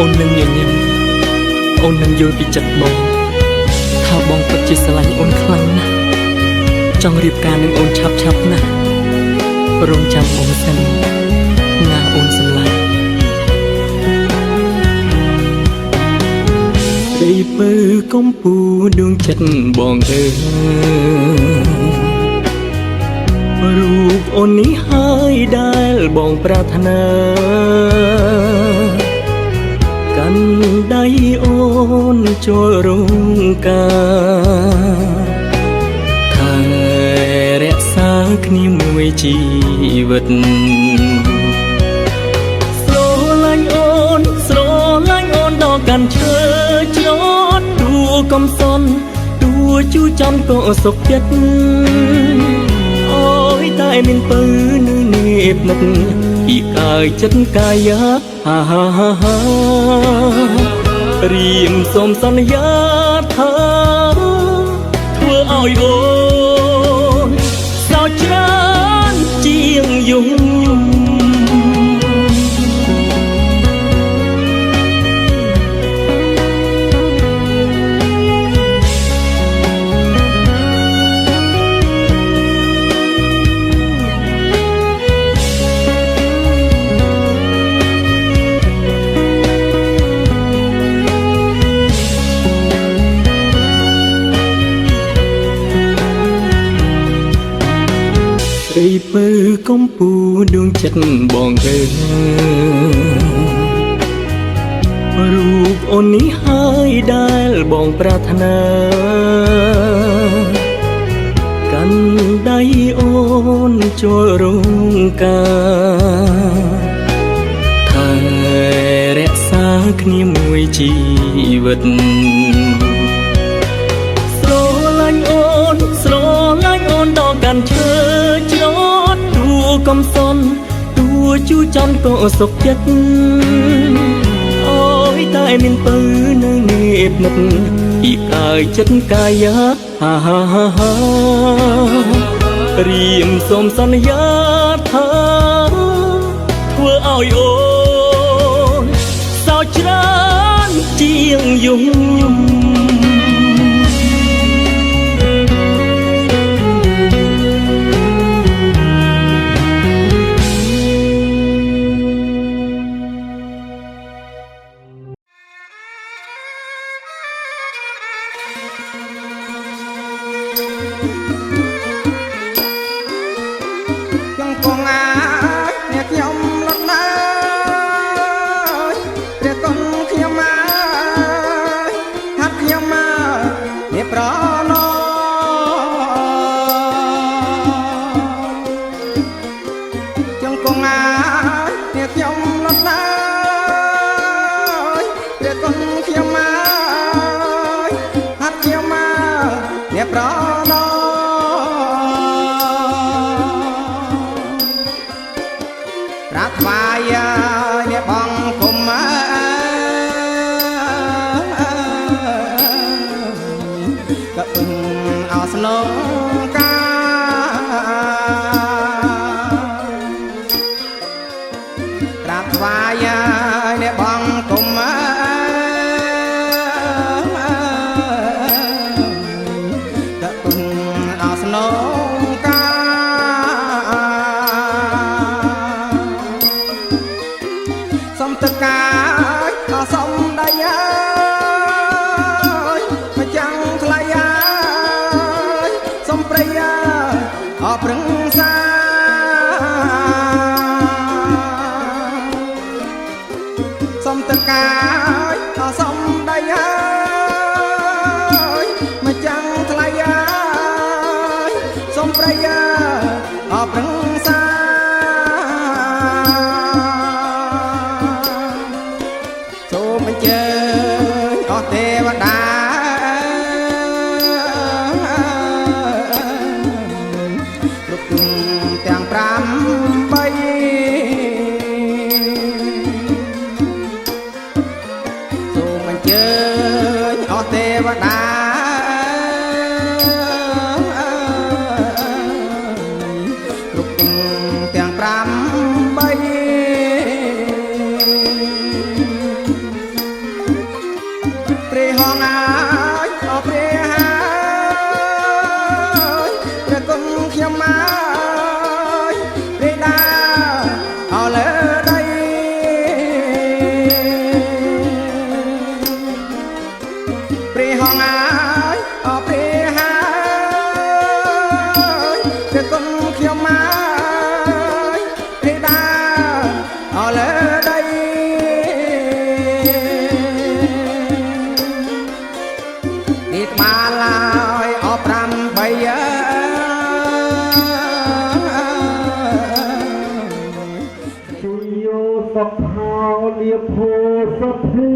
นនឹងញញឹមអូននឹងយល់ពីចិត្តបងថាបងពិតជាស្រឡាញ់អូនខ្លាំងណាស់ចង់រៀបការនឹងអូនឆាប់ណាស់រងចាំអូនសិនណាអូនស្រឡាញ់រីពើកំពូដួងចិត្តបងអើយរូបអូននេះហើយដែលបងប្រាថ្នាកាន់ដៃអូនចូលរងការថែរក្សាគ្នាមួយជីវិតស្រឡាញ់អូនដល់កាន់ឈើជ្រត់ដួកំសន់ដួជូរចំក៏សុខចិត្តអូយតែមានពើនៅនេះផ្នែកពីកាយចិត្តកាយាហារៀមសូមសន្យាថាធ្វើឲ្យអូនសោកច្រើនជាងយំរីពើកំពូដួងចិត្តបងអើយរូបអូននេះហើយដែលបងប្រាថ្នាកាន់ដៃអូនចូលរងការថែរក្សាគ្នាមួយជីវិតស្រឡាញ់អូនដល់កាន់ឈើជ្រត់ដួកំសន់ដួជូរចំក៏សុខចិត្តអូយតែមានពើនៅនេះផ្នែកពីកាយចិត្តកាយាហារៀមសូមសន្យាថាធ្វើឲ្យអូនសោកច្រើនជាងយំ យោសផោលាភោសភី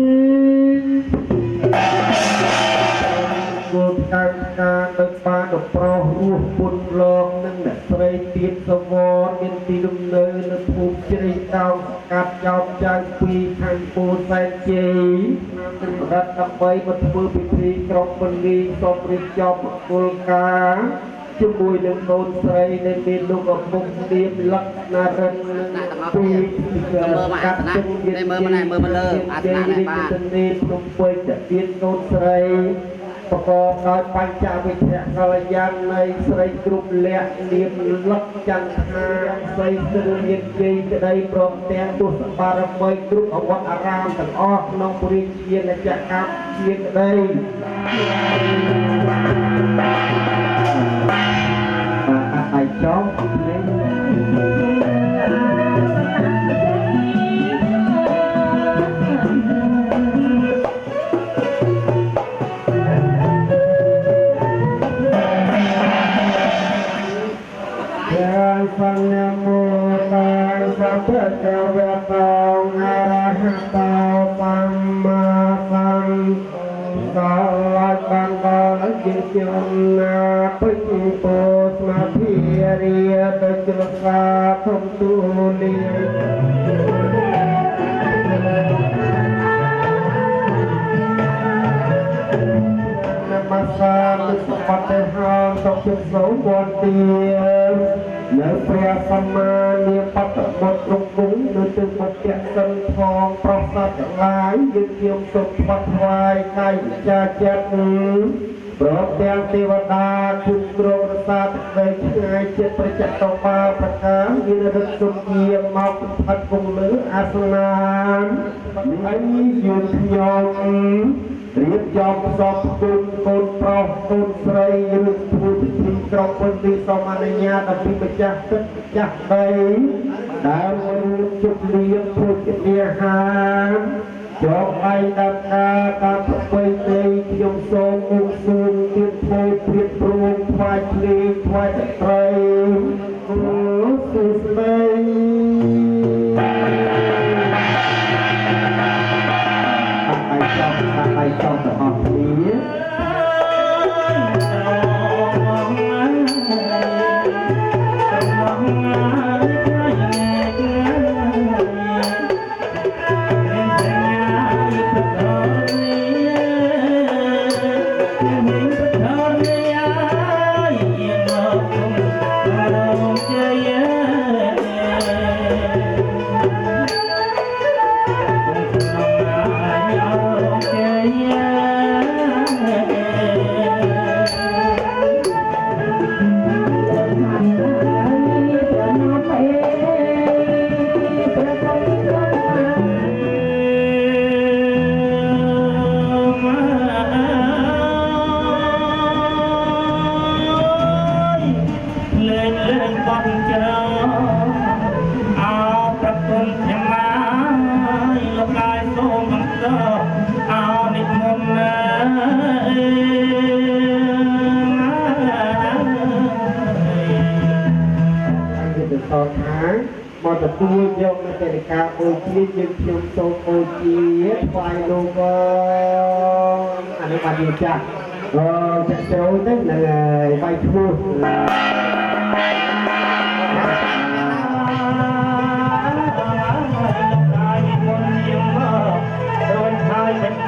គោលការការទឹកបានដល់ប្រុសរស់ពុនឡងនិងអ្នកស្រីទៀតសវរមានទីលំនៅនៅភូមិជ្រៃកោងកាត់ចោមចៅពីខាងពូសែនជ័យរដ្ឋដើម្បីមកធ្វើពិធីក្រុមពលីសូមរៀបចំគោលការណ៍ជាមួយនឹងកូនស្រីដែលមានលោកឪពុកទៀមលក្ខណៈរិនពីកាត់ជុំយើងមើលមកលើអាសនៈនេះបាទនេះក្នុងពេលจะទៀនកូនស្រីប្រកបដោយបញ្ចវិទ្យាកលយ៉ាងនៃស្រីគ្រប់លក្ខនាមលក្ខចន្ទថាស្រីស្រួលញាតិជ័យក្តីព្រមទាំងទស្សបារមីគ្រប់អវត្តអារាមទាំងអស់ក្នុងព្រះរាជាណាចក្រកម្ពុជាក្តីai chó lên phần nam mô tăng sa ca ve tao a ra ha tao tam ma tăng sa la tăng ta chính chân na bích po ma thi ria ta chul sa thông tu li masa sepatah hal sopir sopan tiang nơi pria sama nia patak bot rungkung nơi từng một tiện sân phong prasat lái dương kiêm sụp phát hoài khai cha chết bro tiang tivada khung krong rasat nơi ngay chết percak topa prakam gina đất sụp kia mau phát cùng lữ asanan anh dương nhongរៀបចំសពគុណកូនប្រុសកូនស្រីឬធ្វើពិធីក្រុមពលទីសូមអនុញ្ញាតអំពីម្ចាស់ទឹកម្ចាស់ដីដែលមានជប់លៀងភោជនាហារយកឯកតាមការតាមប្រពៃណីខ្ញុំសូមអង្សូមទៀនធ្វើព្រៀបព្រមថ្វាយភ្លេងថ្វាយតន្ត្រីគូសុស្ដីai trong tập học lýមកទទួលយកនៅតែការបូជាយើងខ្ញុំសូមបូជាថ្វាយលោកអានេះបានយកចាស់ចាក់ចូលទៅនៅបាយឈ្មោះ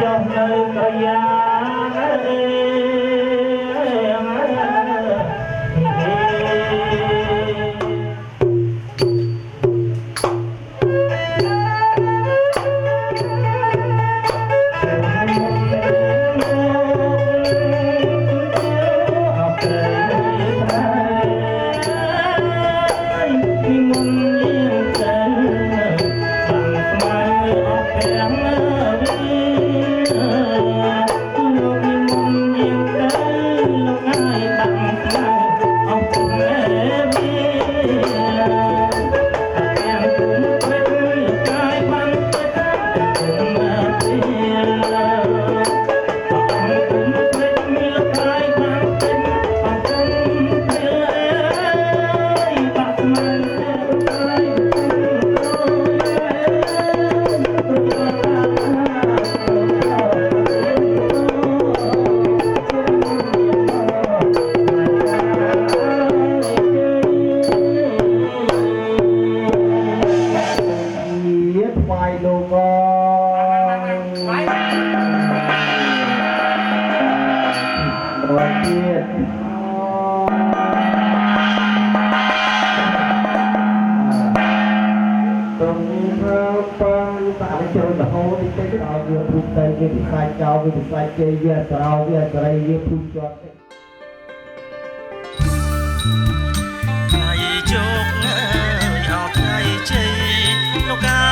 ចុះនៅក្រយ៉ា បាយលោកអរទៀតទុំរើបានតាចូលទៅហូរតិចទៅឲ្យវាពុះទៅវាពិសាចចោលវាពិសាចជ័យវាស្រោវាស្រីវាពុះជាប់ថ្ងៃជោគអើយអោថ្ងៃជ័យលោកអើ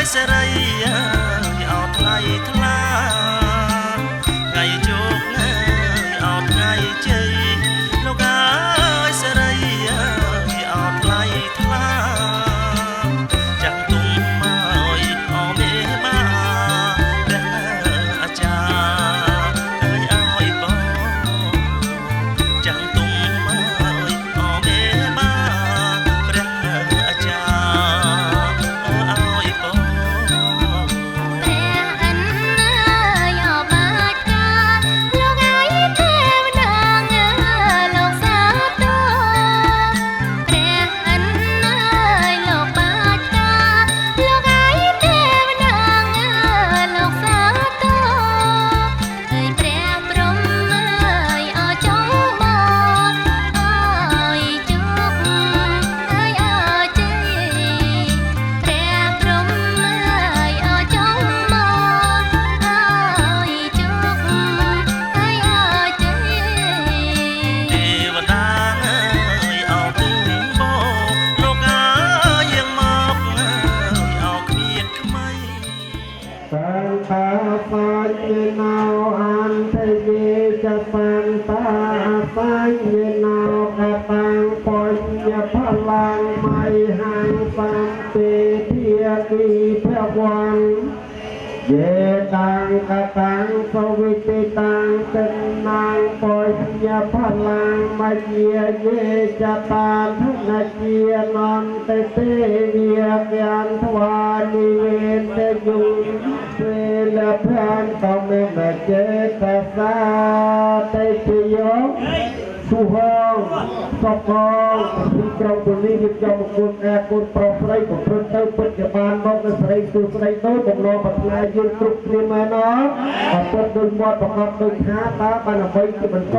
យសេរីអើយអោថ្លៃថ្លាថ្ងៃជោគអើយអោថ្ងៃជ័យលោកអើយសេរីអើយអោថ្លៃថ្លាចាំទុំមកអោមេមាព្រះអាចារ្យអើយអោយបងចាំទុំមកអោមេមាព្រះអាចារ្យអើយបងព្រះអិនអើយអបអរការលោកអើយទេវតាលោកសាទរព្រះអិនអើយលោកបាចការលោកអើយទេវតាលោកសាទរអើយព្រះព្រំអើយអរចុងមកអើយជោគអើយអរជ័យព្រះព្រំអើយអរចុងមកអើយជោគអើយអរជ័យ ទេវតាអើយអោទឹងបោលោកអើយយាងមកអើយអោគ្មានក្មៃ សានតាសាញ់ណៅអានទេវេចសានតាសាញ់ណៅកតាំងបញ្ញផលាំងមៃហាងសំទេធាគីភវ័នយេតាំងកតាំងសវិតិតាំងចិនណាងបញ្ញផលាំងមជាយេចតាធនជានន្តទេវិយានធ្វានិវេតយុពេលប្រានក៏មានតែចេតសាទេពយោសុហងសកងពីក្រុងពនីរៀបចំប្រគល់ការកូនប្រុសស្រីប្រព្រឹត្តទៅពិតជាបានមកនៅស្រីសួស្រីទៅបំណងប្រាថ្នាយើងគ្រប់គ្នាមែនអត់អត់ពិតដូចមាត់ប្រកបដូចថាតើបានអ្វីជាបន្ត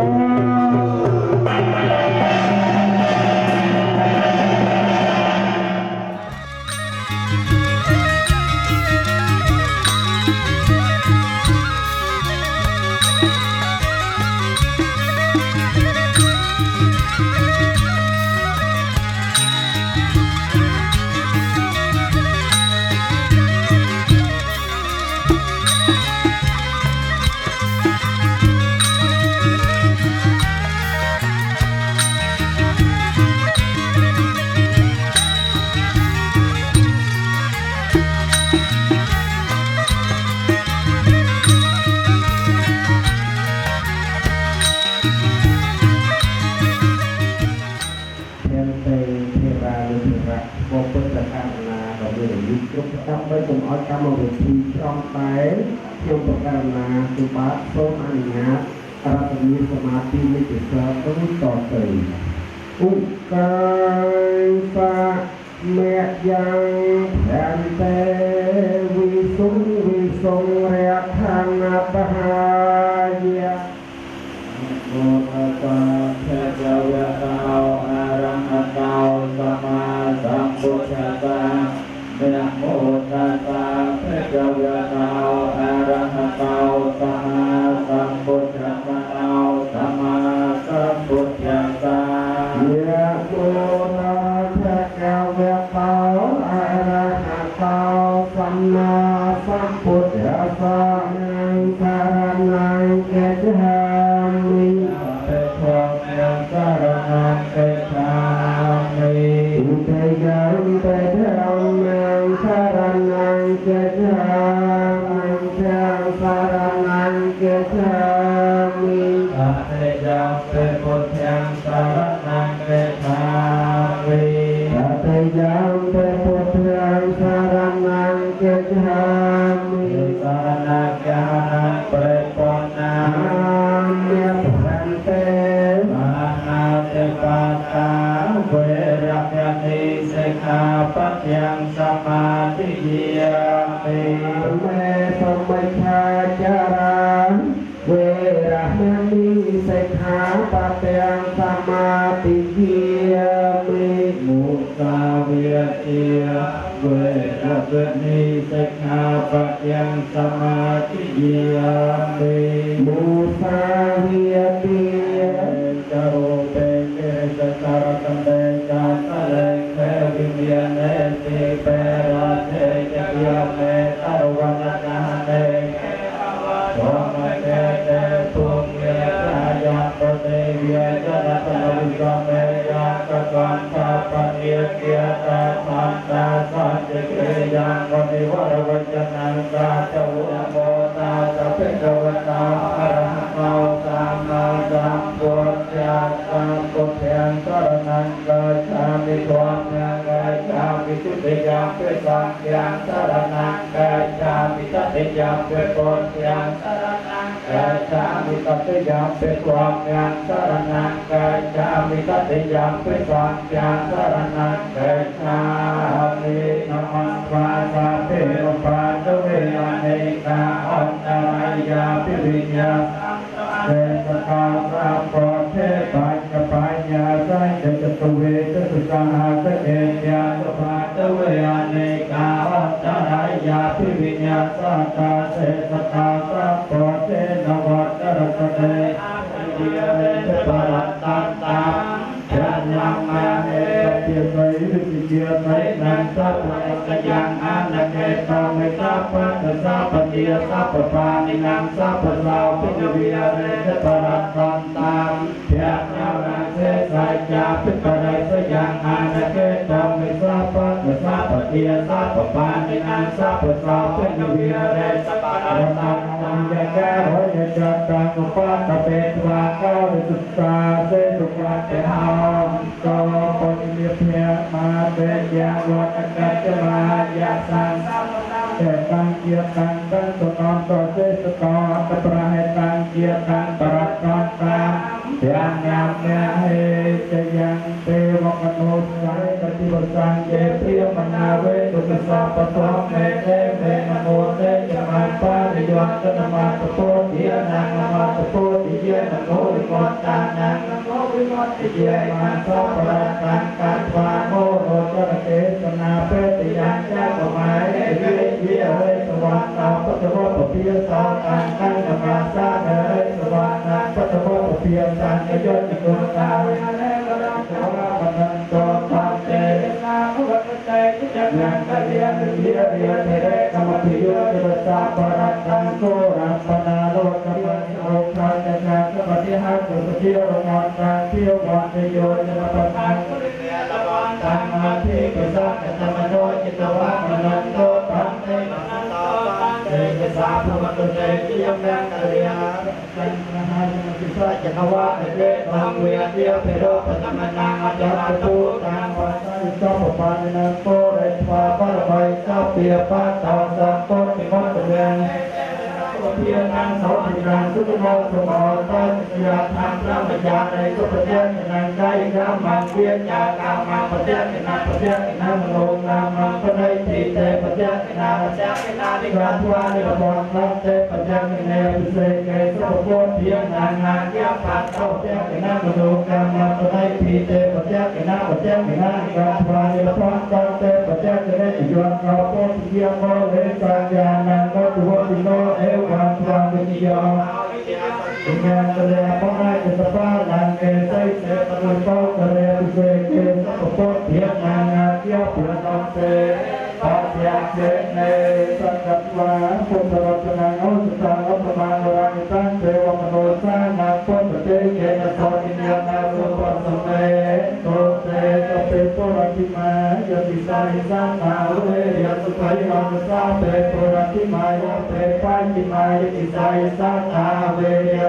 ដើម្បីកុំឲ្យកម្មវិធីឆ្លងតែខ្ញុំប្រកាសណាគឺបាទសូមអនុញ្ញាតរដ្ឋាភិបាលសមាធិនេះទៅតទៅឧកាយសាមេយ៉ាងខានទេវិសុងរៈខានបហាយាโมตัสสะภะคะវะโตอะระหะโตสัมมาสัมพุทธัสสะนะโมตัสสะภะคะวะโตอะระหะโตสัมมาสัมพุทธัสสะสัมมาสัมพุทธัสสะยะโมตัสสะภะคะวะโตอะระหะโตสัมมาสัมพุทธัสสะนังสารนังเกจามิสารนังเกจามิอุเทยังเตธรรมังสารนังเกจามิจังสารนังเกจามิอาเทยังเตพุทธังสารนังเกจามิอาเทยังเตพุทธังสารนังเกจามิสารนังยานังเปรปนาเมียพันเตมานาเตปาตาเวรยานิสิกขาปัจยังสมา ธิยามิเมสมัยชาจาราเวระมณีสิกขาปะทังสมาธิยามิมุสาเวทียเวระมณีสิกขาปะทังสมาธิยามิมุสาเวทียจโรเปเกสสารตันเดจาตะเลเทวิญญาณเตเปราเทจยาเมตารวันนาเนโสมเตเตตุมเยตายาปเตเวยจนะตะวิสเมยากะกันตาปะเนียเกียตาสันตาสัจเจเกยังปฏิวรวัจนังสาจวุโมตาสัพเพกวตาอะระหะโตสัมมาสัมพุทธัสสะพุทธังสรณังกัจฉามิธัมมังกัจฉามิทุติยัมปิสังฆังสรณังกัจฉามิตติยัมปิพุทธังสรณังกัจฉามิตติยัมปิธัมมังสรณังกัจฉามิตติยัมปิสังฆังสรณังกัจฉามินะมังวาสาเทวปาตเวอเนกาอันตรายาปิวิญญาเตสกาสาปะเทปัญญปัญญาสัจจตุเวทสุสาหะเตญานุปาตเวอเนกาอันตรายาปิวิญญาสัตตาเสสกาสาปะเทนวัตตระเตเดียเรตปรัตตันตายันยังมาเอเกียไสวิเกียไสนันสัพพะสยังอานาเกตาเมตาปัสสะปะเดียสัพพปานินังสัพพะสาวปิเวียเรตปรัตตันตายันยังมาเสสัจจาปิปะไรสยังอานาเกตาเมตาปัสสะปะเดียสัพพปานินังสัพพะสาวปิเวียเรตปรัตตันตายักะโหยจัตตังอุปาตเปตวาเก้าสุตตาเสสุขะเตหะโตปนิเพียมาเตยะวัตกัจจมายะสังเตตังเกียตังตังสุนอนโตเสสุโตตปราเหตังเกียตังปรัตตังตังยังยามเนเหจยังเทวมโนสัยปฏิบัติสังเยเพียมนาเวตุสสะปะทวเมเตเมนโมเตจมันปาริยนตนมาตโพธิยนังมาตโพธิเยนโมวิมตตานังโมวิมตติเยมันโสปรัตตังกัตวาโมโรจระเกสนาเปติยังเจ้าหมายเวเยเวสวรรณาปัตโวปเพียสาตังกังนมาสาเนสวรรณาปัตโวปเพียสังยศจิกุตาวิหารกรังสวาปนันโตตัมเตนาภวตเตจิจังกะเรียนเรียเรียเทเรกมพิโยติสาปรัตตังโกรัมปนาโลกมัสโอภาจนาสปฏิหะสุปฏิโยมอนตังเที่ยววันโยจนะปทังปุริเนตวันตังมาทิปิสังตมโนจิตวะมนันโตตังเตมนันโตตังเตจิสาภวตุเตจิยมังกะเรียสังฆานุปิสัจจนวะเตตังเวเทียเพโรปตมนังอจัตตุตังวัสสิสัพปานินังโกเรทวาปะระไยสัพเปียปะตาสัพโพธิมัตตเวงเพียงนังโสตินังสุขโมสุโมตัสยะธรรมพระปัญญาในสุปเทียนนังใจกามังเวียนยากามังปเทียนนังปเทียนนังโลนามังปนัยติเตปเทียนนังปเทียนนังนิรันดวานิระบอนนังเตปเทียนเนวิเศษเกสุปโพเทียนนังนาเกียปัตโตเทียนนังโลกามังปนัยติเตปเทียนนังปเทียนนังนิรันดวานิระบอนนังเตปเทียนเนจิยวนเขาโพธิเยโมเลสัญญานังโกตุโวติโนเอวังวังวิญญาณวิญญาณเตระปะไรจะสปาลังเกไสเสปะโตเตระปิเสเกสัพพะเทียนานาเทียปุระนังเตปัจยาเจเนสัจจวาพุทธรัตนังโอสตังอัปปมังวรังตังเทวมโนสานังพุทธเตเกนะโสติญาณารูปะสเมโตเตตเปปุระติมายติสาหิสังนาเวริยสุขัยมังสาเปปุระติมายเปปัญญิมายติสาหิสังนาเวริย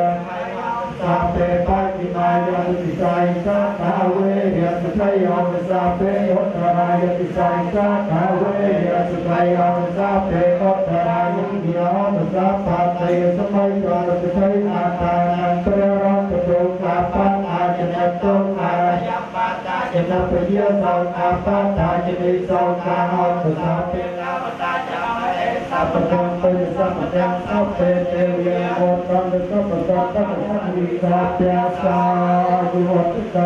สาเปปัญญิมายติสาหิสังนาเวริยสุขัยมังสาเปยุตตรายติสาหิสังนาเวริยสุขัยมังสาเปยุตตรายุญญาณสัพพะเตสมัยกาลสุขัยนาตานังเปรังตุกาปันอาจเนตุอายัปปะตาเจต นาปเยสองอาปาตาจินิสองอาหอตุสาเปนาปตาจามะเอสัพพะงเป็นสัพพะงสัพเพเตเวียโอตังสัพพะตังสัพพะวิกาเปียสายุวัตโต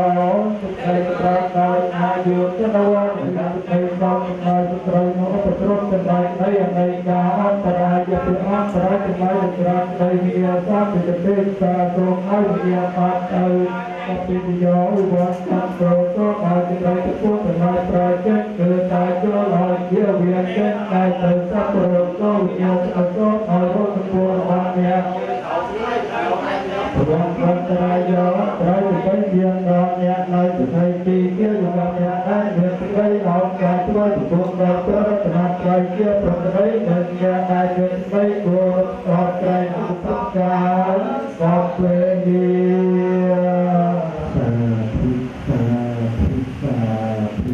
สุขัยพระกายอายุเจนวันยังไงสัมมาสุตรัยโนปตรุตเป็นในยังไงกาอันตรายจะเป็นอันตรายจะไม่จะกลางในเมียสัพจะเป็นสาทรงให้เมียปัตตาปฏิโยอุบัติสัมโตโตอาจิไรตะพุทธนาปราเจกเกิดตายโยลอยเยี่ยเวียนเจกนายเติมสัพพะโรโตวิญญาณสัพโตออยโรสปุระวันเนี่ยวันอันตรายโยตรายจะไปเวียนนอนเนี่ยนายจะไปตีเกี่ยวอยู่กับเนี่ยได้เดือดไปนอนกายตัวถูกเราตัวรัตนาใจเกี่ยวประเดี๋ยวเดินเนี่ยนายเดินไปตัวกอดใจสุขกายกอดเปรียสาธุสาธุสาธุ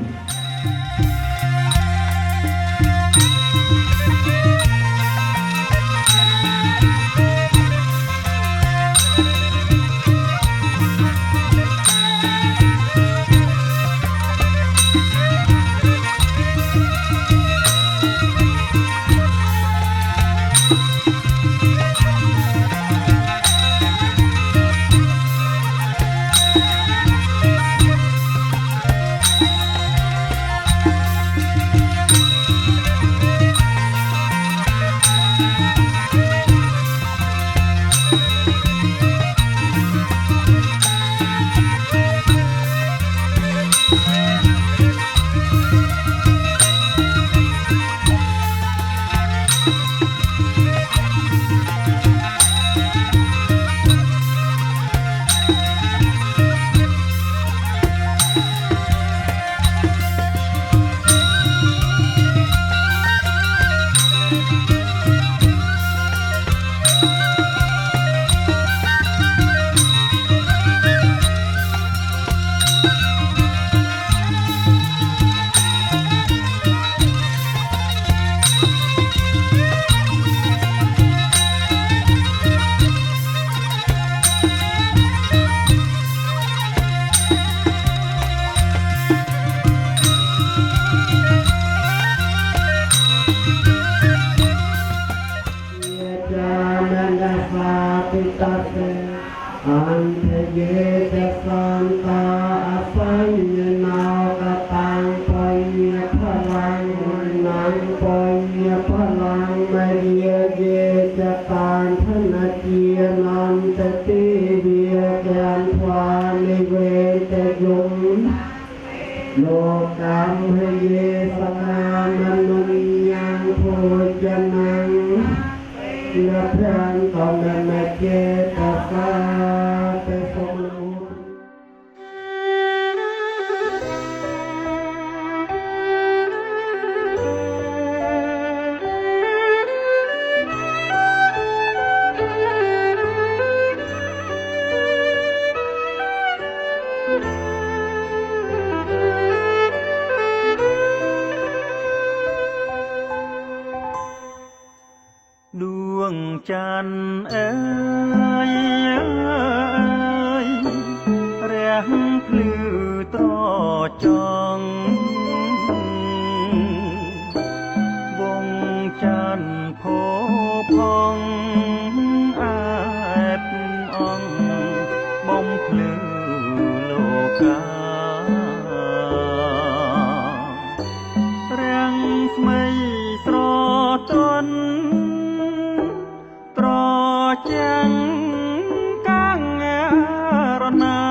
โลกัมหเยสกามนุญญังโพจนังนาพรังกอมเมเกตสาเตสมนุ ดวงจันทร์เอ๋ยแรงพลือตรอจองวงจันทร์โผพองอาบอ่องบ่มพลือโลกาแรงสมัยตรอตนตรอจังกังรนา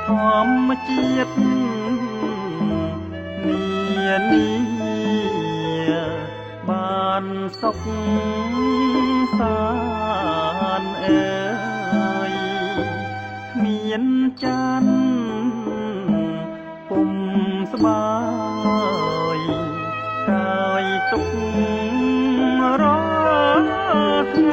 ธรรมจิตเนียนีบ้านศกสารเอ๋ยเมียนจันปุ่มสบายกายตุกรอไง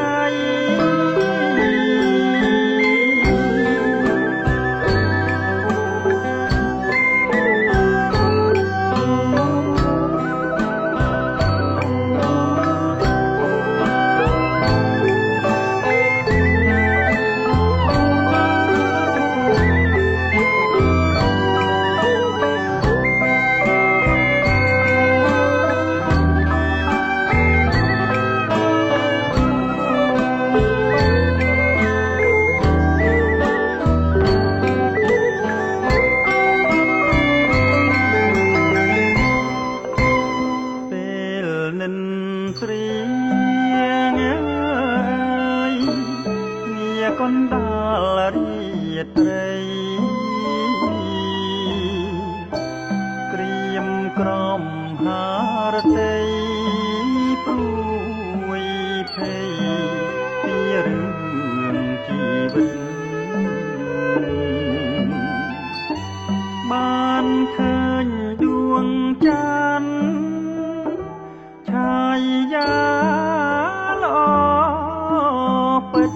ត្រីងើយងារកណ្ដាលរាត្រីក្រៀមក្រំហារតីព្រួយភ័យពីរឿងជីវិតបានឃើញដួងចានឆាយយ៉ាល្អពិត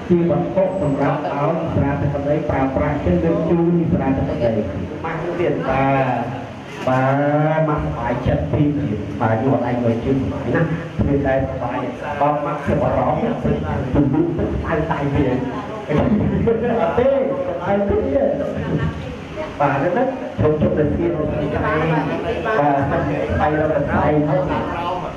ជាបន្ទុកសម្រាប់ឲ្យស្រាតទឹកដីប្រើប្រាស់ជាលើជូនស្រាតទឹកដីមកទៀតបាទមកបាយចិត្តពីបាទយកឯងមកជឿណាធ្វើតែបាយបបមកជាបរំទៅទូទៅស្អៅតៃវាអត់ទេហើយទៀតបាទហ្នឹងជុំទៅទៀតទៅទីកន្លែងបាទស្អៃរកស្អៃហ្នឹង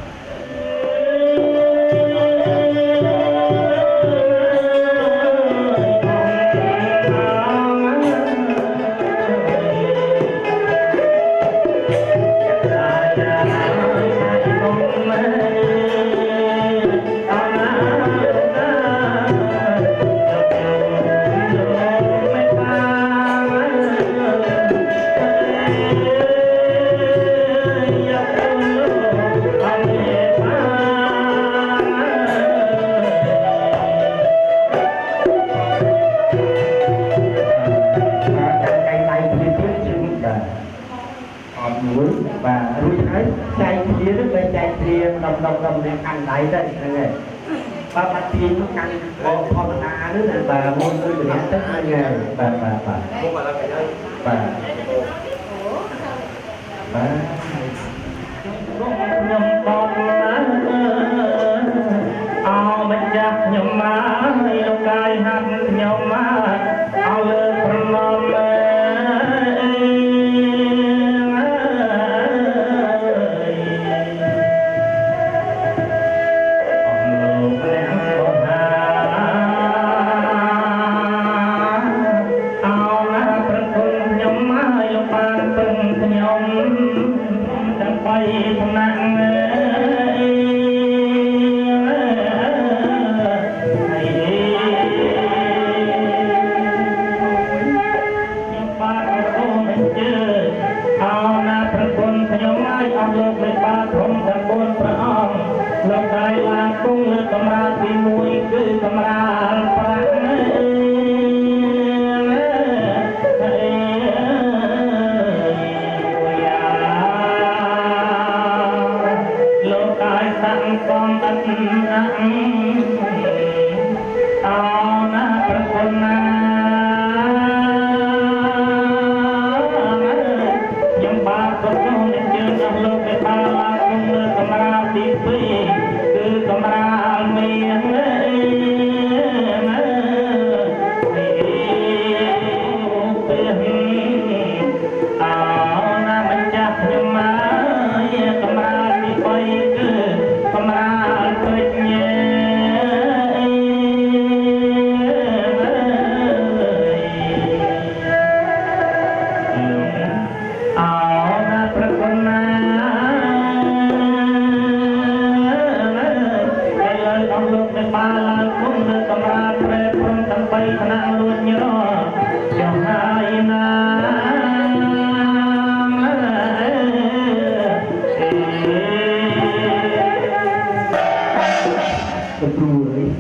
ដំណែងកាន់ដៃទៅហ្នឹងហើយបាទបាត់ទីនោះកាន់បងធម្មតានោះណាបាទមុនទៅជំនាញទៅហ្នឹងហើយបាទមុខបាទបាទខ្ញុំបងណាអោម្ចាស់ខ្ញុំមកលោកកាយហាត់ខ្ញុំមកអោលើប្រណមHãy subscribe cho kênh Ghiền Mì Gõ để không bỏ lỡ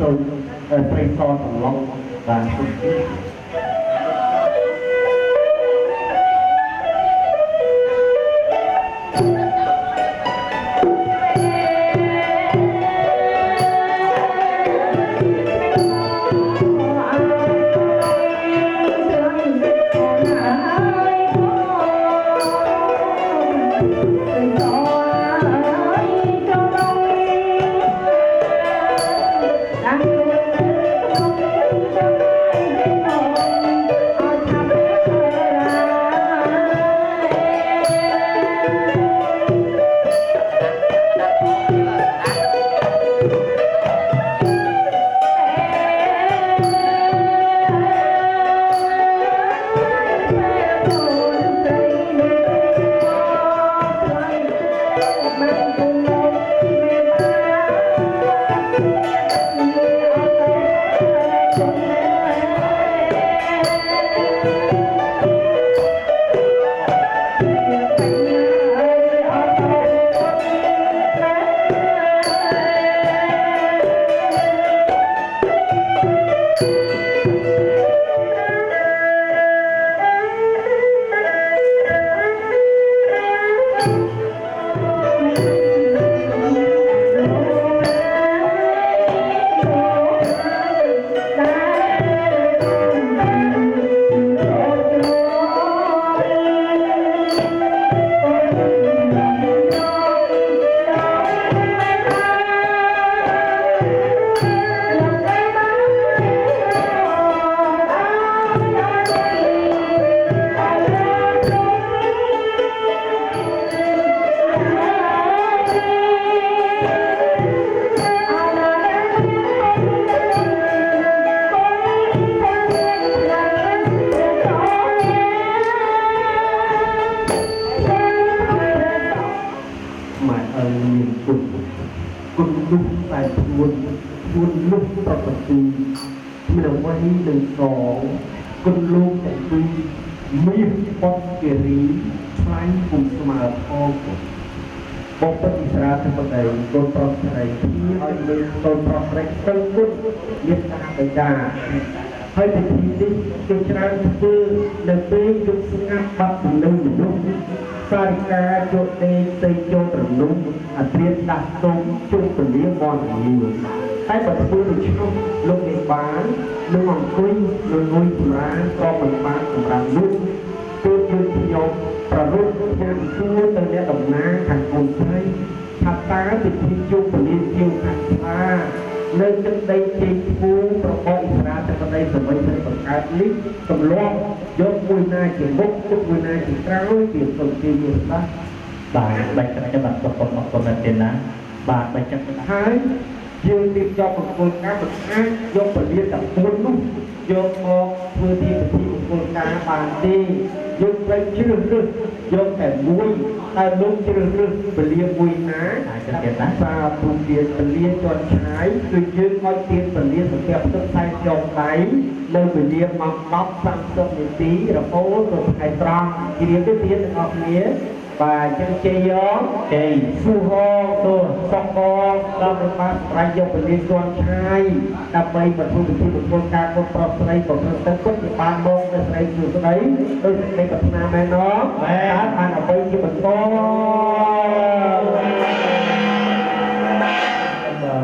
សូនស្រីសសន្លងបានគុំទី គុណលោកទាំងពីរមានបទគិរីឆ្លាញ់គុំស្មើផងបបិទ្ធិស្រាធិបតីកូនប្រុសស្រីពីឲ្យលើកូនប្រុសស្រីទៅគុណមេត្តាបិតាហើយពិធីនេះគេច្រើនធ្វើនៅពេលយប់ស្ងាត់បាត់នៅមនុស្សសារិកាយកទេទៅយករំលំអាត្រៀនដាស់ទុំជុំពលាមននីតែបើធ្វើដូច្នោះលោកនេះបាននឹងអង្គុយនៅងុយសម្រាក៏មិនបានសម្រាប់នោះពេលយើងខ្ញុំប្ររពខ្ញុំសួរទៅអ្នកតំណាងខាងកូនស្រីថាតើពិធីជុំពលាជាងខាងថានៅទឹកដីជ័យភូមិប្រកបអិសរាធិបតីសមិទ្ធិបង្កើតនេះទម្លាប់យកមួយណាជាមុខទុកមួយណាជាក្រោយជាសុខជាយុទ្ធសាស្ត្របាទបែកចិត្តបាត់ប្រកបមកប៉ុណ្ណឹងទេណាបាទបែកចិត្តហើយយើងរៀបចំមង្គលការមិនអាចយកពលាទាំង4នោះយកមកធ្វើជាពិធីមង្គលការបានទេយើងត្រូវជ្រើសរើសយកតែមួយតែលោកជ្រើសរើសពលាមួយណាអាចទៀតណាសាពុទ្ធជាពលាជាន់ឆាយគឺយើងឲ្យទៀនពលាសម្រាប់ទឹកខ្សែចងដៃនៅពលាមក10-30នាទីរហូតដល់ថ្ងៃត្រង់ជ្រាបទៅទៀតទាំងអស់គ្នាបាទចឹងជ័យយកជ័យស៊ូហងទៅសកងដល់បានប្រៃយកពលាជាន់ឆាយដើម្បីបន្ធូរពិធីមង្គលការកូនប្រុសស្រីក៏នឹងទៅពុតជាបានមកនៅស្រីជួយស្ដីដោយសេចក្តីប្រាថ្នាមែនទេបាទបានអ្វីជាបន្ត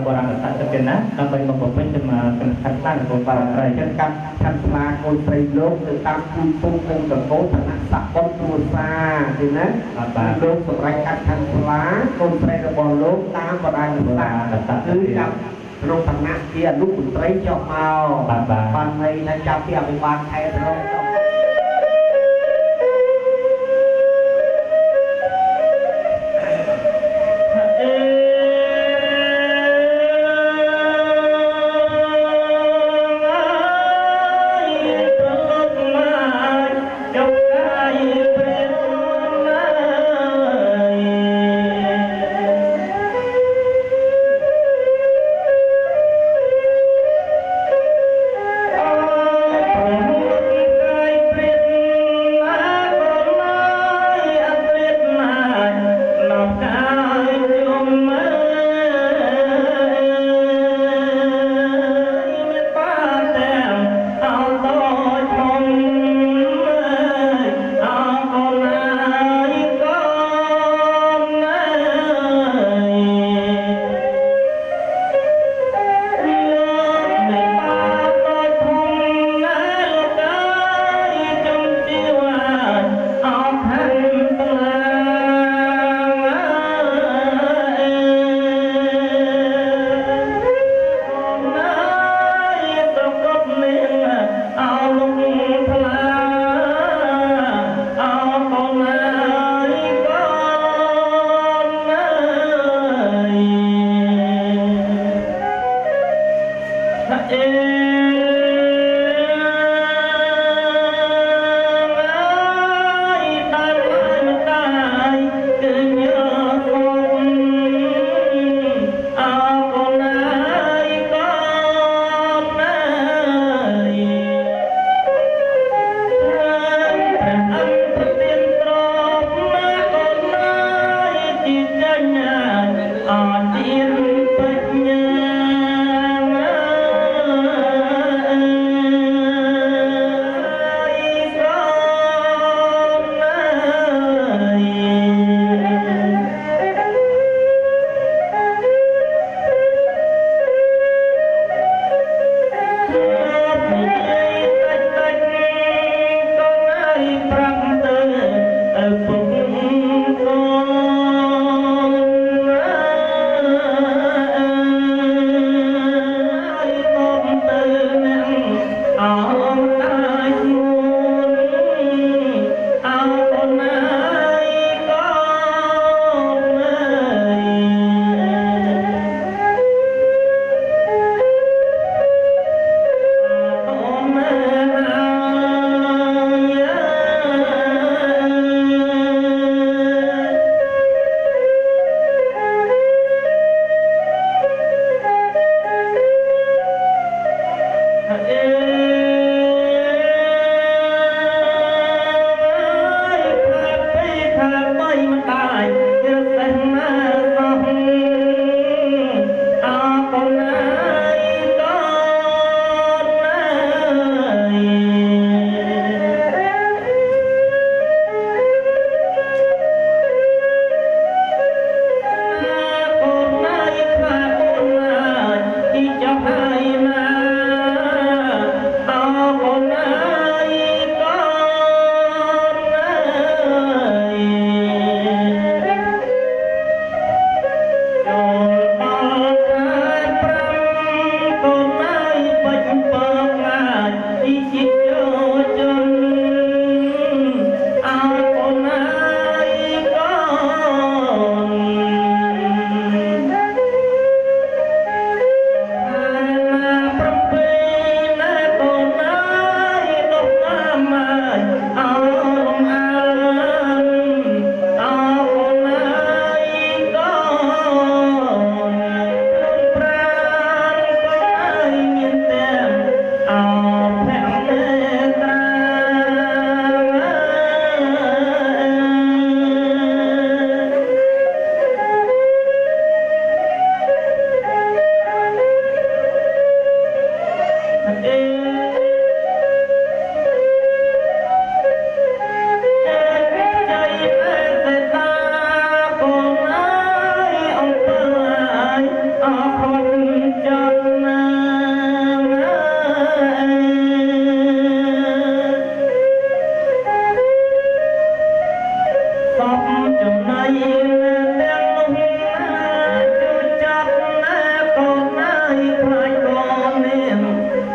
បរាណស័ក្តិទេណាដើម្បីមកបំពេញទៅមកខាត់តាមកូនបាទហើយចឹងកម្មខាត់ស្លាកូនស្រីលោកទៅតាមគូពុំគង់កកោឋានៈស័ក្តិបុត្រគ្រួសារទេណាបាទលោកសម្រាប់កាត់ខាត់ស្លាកូនស្រីរបស់លោកតាមបរាណស័ក្តិគឺចាប់ក្នុងឋានៈជាអនុមន្ត្រីចុះមកបានន័យថាចាប់ពីអភិបាលខេត្តរង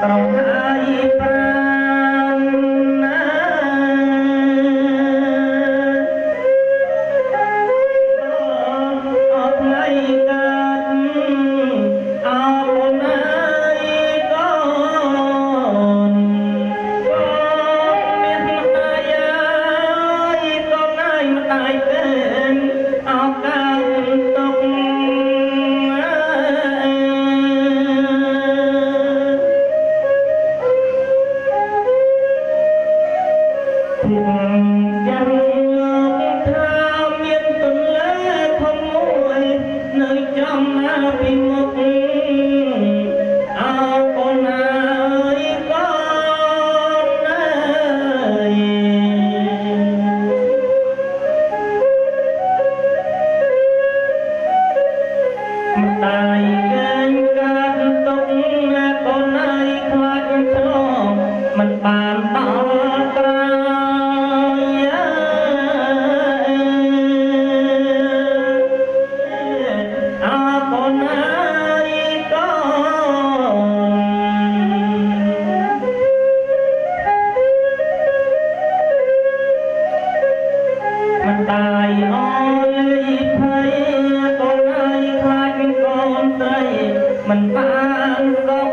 ត្រង់ហើយប្រាណណាអត់ថ្ងៃកើតអោណាយក៏មានម្ដាយក៏ណាយម្ដាយเป็นអោកើតទុកយ៉ាងថាមានទន្លេធំមួយនៅចំណាពីមុខអោកូនណាយកូនណាយម្ដាយកេងកាត់ទុកណាកូនណាយខ្លាចឆ្លងមិនបានដល់ក្រោយអើកូនណាយកូនម្ដាយអើយភ័យកូនណាយខ្លាចកូនស្រីមិនបានសុខ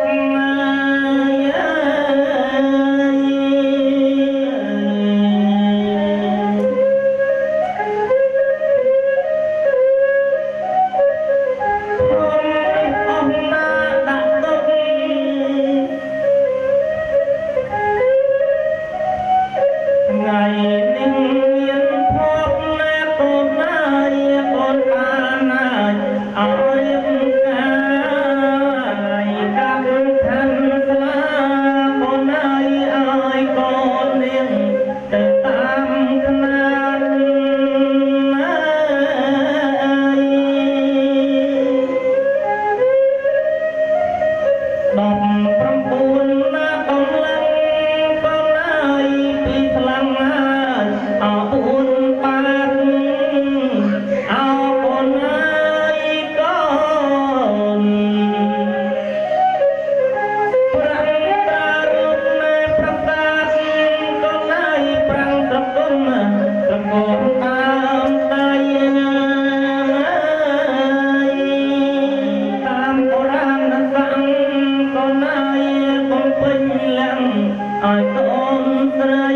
ថ្ងៃនេះមានភពណាកូនណាយកូនបានណាយអើយកាយកម្មខណ្ឌស្លាកូនណាយអើយកូននាងទៅតាមខ្នាតណា19ណាកំឡឹងកូនណាយពីស្លាំងណាយអោអួនបាត់អោកូនណាយកូនប្រាំតារូបណាប្រកាសកូនណាយប្រាំត្រកុំតាមដៃតាមបុរាណសង្ឃកូនណាយបំពេញឡើងឲ្យកូនស្រី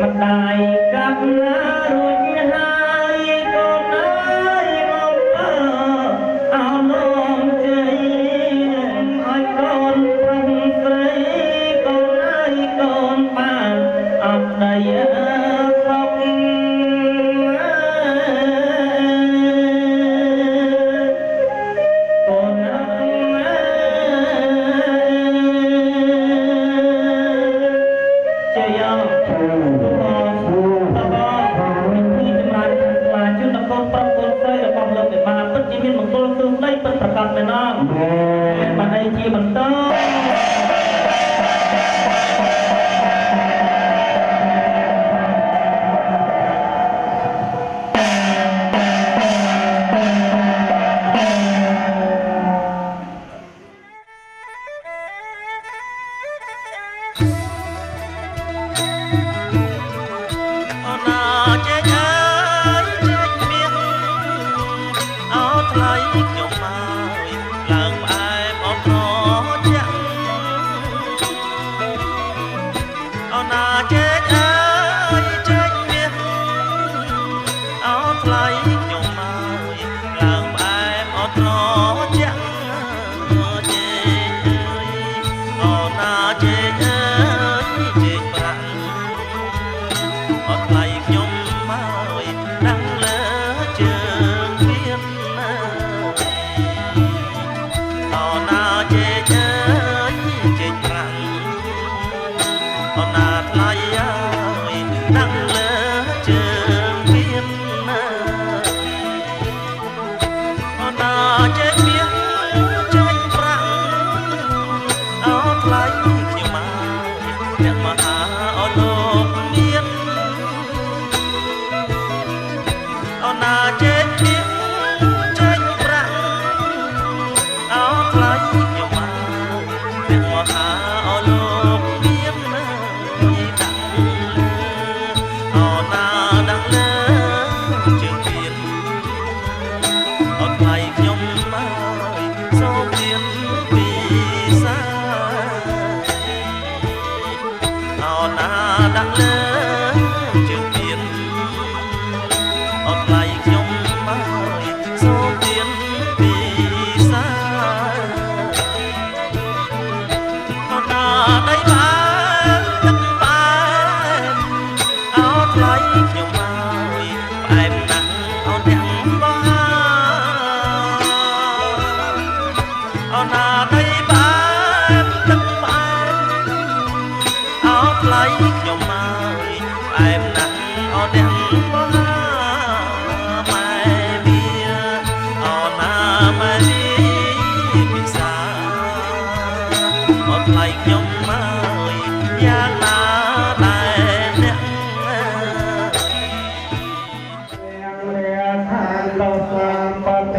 ម្ដាយកាប់ណារួចហើយកូនណាយមកបើអោនោមជ័យឲ្យកូនប្រុសស្រីកូនណាយកូនបានអត់ដីសុខកូនណាជ័យអើពិតជាមានមង្គលទើបដីពិតប្រកបមែនអត់បានអីជាបន្តអូនណាចេញអើយចេញមាសអោថ្លៃខ្ញុំមកឡើងផ្អែមអត់ត្រជាក់ បានលើជើងមានអត់ថ្លៃខ្ញុំមកសូមទៀនពីសាអត់ណាដីបានទឹកបានអត់ថ្លៃខ្ញុំមកផ្អែមណាស់អត់ទាំងបានអត់ណាដីបានទឹកបានអត់ថ្លៃខ្ញុំមកផ្អែមណាស់អត់ទាំងបានម៉ែវាអត់ណាម៉ែវាពិសាអត់ថ្លៃខ្ញុំមកយ៉ាងណាដែរអ្នក ทานเราสามปเท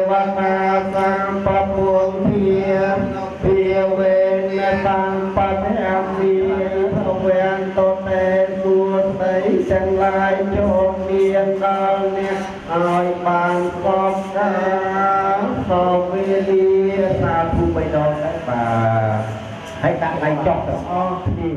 วตาสามปพวงเพียรเพียเวนสามปแถมเมียพระเวนตนเตตัวใสจังลายโจมเมียนดาวเนี่ยออยบางกอบกาสอบเวลีสาธุไปดอกได้ป่าให้ตั้งใจจบแต่อ้อพี่